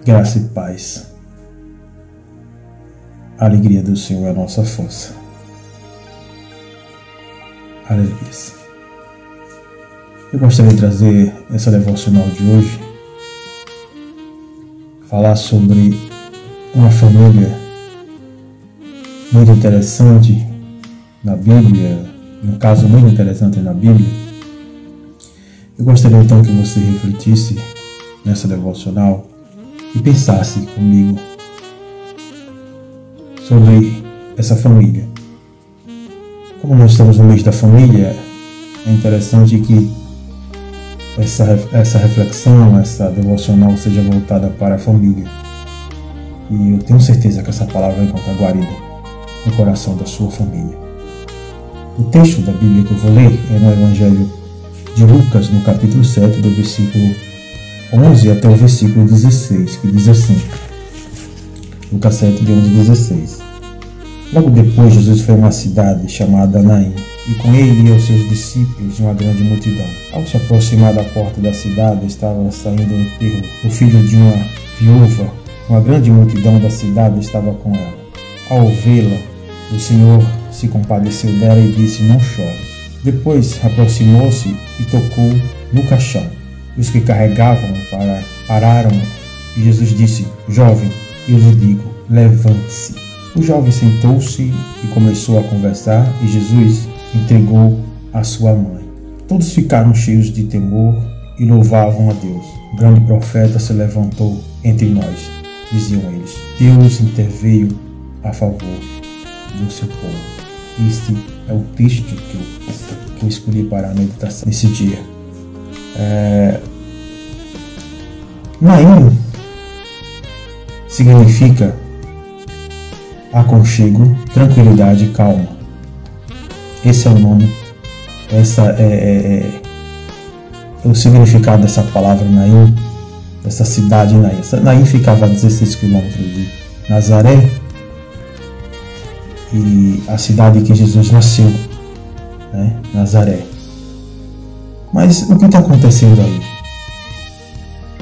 Graça e paz. A alegria do Senhor é a nossa força. Aleluia. Eu gostaria de trazer essa devocional de hoje, falar sobre uma família muito interessante na Bíblia, um caso muito interessante na Bíblia. Eu gostaria então que você refletisse nessa devocional e pensasse comigo sobre essa família. Como nós estamos no mês da família, é interessante que essa reflexão, essa devocional seja voltada para a família. E eu tenho certeza que essa palavra vai encontrar guarida no coração da sua família. O texto da Bíblia que eu vou ler é no Evangelho de Lucas, no capítulo 7, do versículo 11 até o versículo 16, que diz assim: Lucas 7, de 11 a 16. Logo depois, Jesus foi a uma cidade chamada Naim, e com ele iam seus discípulos e uma grande multidão. Ao se aproximar da porta da cidade, estava saindo o enterro o filho de uma viúva. Uma grande multidão da cidade estava com ela. Ao vê-la, o Senhor se compadeceu dela e disse: Não chore. Depois aproximou-se e tocou no caixão. Os que carregavam pararam, e Jesus disse: Jovem, eu lhe digo, levante-se. O jovem sentou-se e começou a conversar, e Jesus entregou a sua mãe. Todos ficaram cheios de temor e louvavam a Deus. O grande profeta se levantou entre nós, diziam eles. Deus interveio a favor do seu povo. Este é o texto que eu escolhi para a meditação nesse dia. Naim significa aconchego, tranquilidade e calma. Esse é o nome, o significado dessa palavra Naim, dessa cidade Naim. Naim ficava a 16 quilômetros de Nazaré, e a cidade que Jesus nasceu, né? Nazaré. Mas o que está acontecendo aí?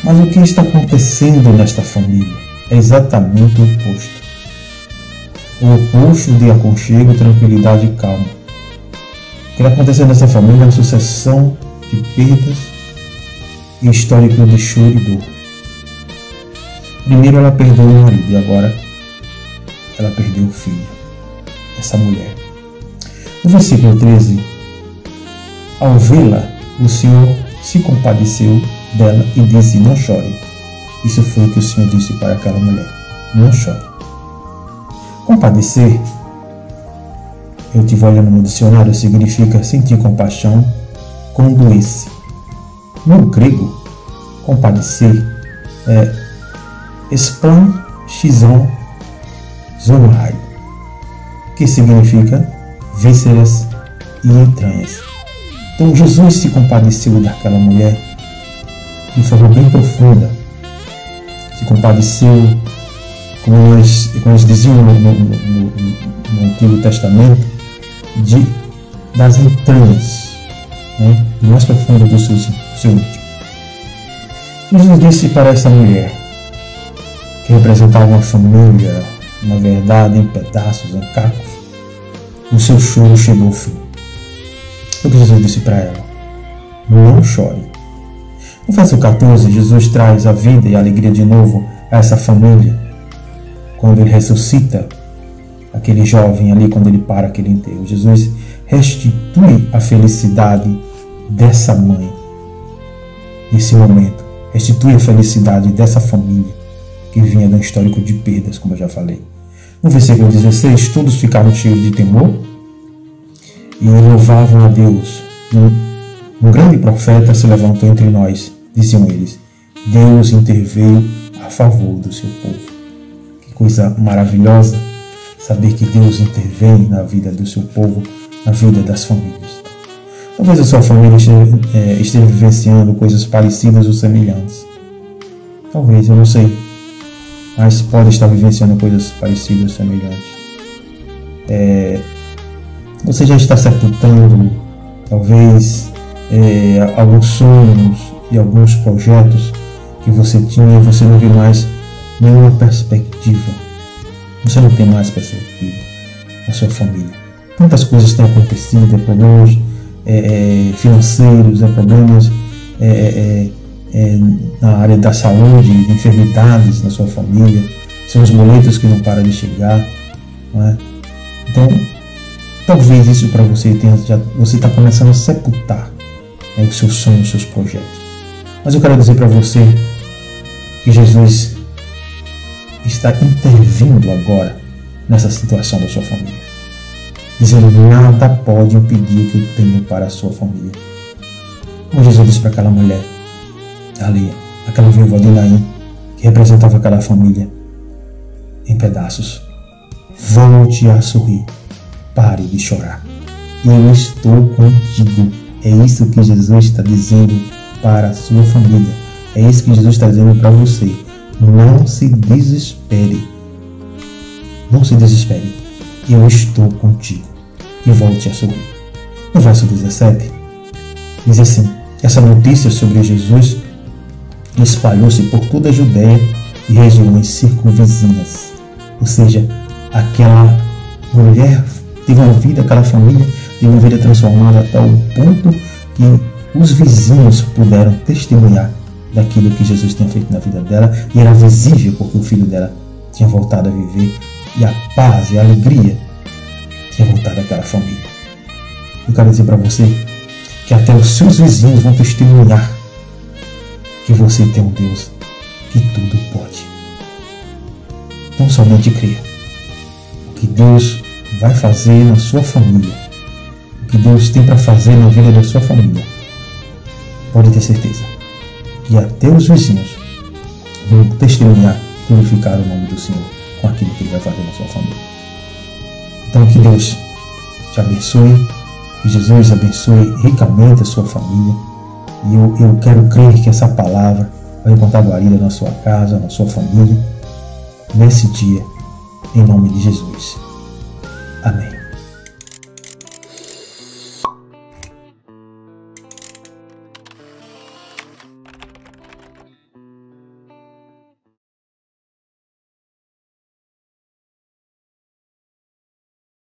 Mas o que está acontecendo nesta família é exatamente o oposto. O oposto de aconchego, tranquilidade e calma. O que está acontecendo nessa família é uma sucessão de perdas e histórico de choro e dor. Primeiro ela perdeu o marido e agora ela perdeu o filho. Essa mulher. No versículo 13, ao vê-la, o Senhor se compadeceu dela e disse: Não chore. Isso foi o que o Senhor disse para aquela mulher: Não chore. Compadecer, eu estive olhando no dicionário, significa sentir compaixão, condoer-se. No grego, compadecer é esplanchizon zonai, que significa vísceras e entranhas. Então Jesus se compadeceu daquela mulher de forma bem profunda. Se compadeceu, como nós dizíamos no Antigo Testamento, das entranhas, né? Do mais profundo do seu íntimo. Jesus disse para essa mulher, que representava uma família, na verdade, em pedaços, em cacos, o seu choro chegou ao fim. O que Jesus disse para ela? Não chore. No verso 14, Jesus traz a vida e a alegria de novo a essa família, quando ele ressuscita aquele jovem ali, quando ele para aquele enterro. Jesus restitui a felicidade dessa mãe nesse momento, restitui a felicidade dessa família que vinha de um histórico de perdas, como eu já falei. No versículo 16, todos ficaram cheios de temor e louvavam a Deus. Um grande profeta se levantou entre nós, diziam eles. Deus interveio a favor do seu povo. Que coisa maravilhosa saber que Deus intervém na vida do seu povo, na vida das famílias. Talvez a sua família esteja vivenciando coisas parecidas ou semelhantes. Talvez, eu não sei. Mas pode estar vivenciando coisas parecidas ou semelhantes. Você já está sepultando, talvez, alguns sonhos e alguns projetos que você tinha, e você não vê mais nenhuma perspectiva. Você não tem mais perspectiva na sua família. Tantas coisas têm acontecido, problemas financeiros, problemas na área da saúde, enfermidades na sua família, são os boletos que não param de chegar, não é? Então, talvez isso para você você está começando a sepultar os seus sonhos, os seus projetos. Mas eu quero dizer para você que Jesus está intervindo agora nessa situação da sua família, dizendo: nada pode impedir o que eu tenho para a sua família. Como Jesus disse para aquela mulher ali, aquela viúva de Naim, que representava aquela família em pedaços: volte a sorrir, pare de chorar, eu estou contigo. É isso que Jesus está dizendo para a sua família, é isso que Jesus está dizendo para você. Não se desespere, não se desespere, eu estou contigo, e volte a sorrir. No verso 17 diz assim: essa notícia sobre Jesus espalhou-se por toda a Judéia e regiões circunvizinhas. Ou seja, aquela mulher teve uma vida, aquela família teve uma vida transformada a tal ponto que os vizinhos puderam testemunhar daquilo que Jesus tinha feito na vida dela, e era visível porque o filho dela tinha voltado a viver, e a paz e a alegria tinha voltado àquela família. Eu quero dizer para você que até os seus vizinhos vão testemunhar que você tem um Deus que tudo pode. Não somente creia. O que Deus vai fazer na sua família, o que Deus tem para fazer na vida da sua família, pode ter certeza que até os vizinhos vão testemunhar e glorificar o nome do Senhor com aquilo que Ele vai fazer na sua família. Então, que Deus te abençoe, que Jesus abençoe ricamente a sua família. E eu quero crer que essa palavra vai encontrar guarida na sua casa, na sua família, nesse dia, em nome de Jesus. Amém.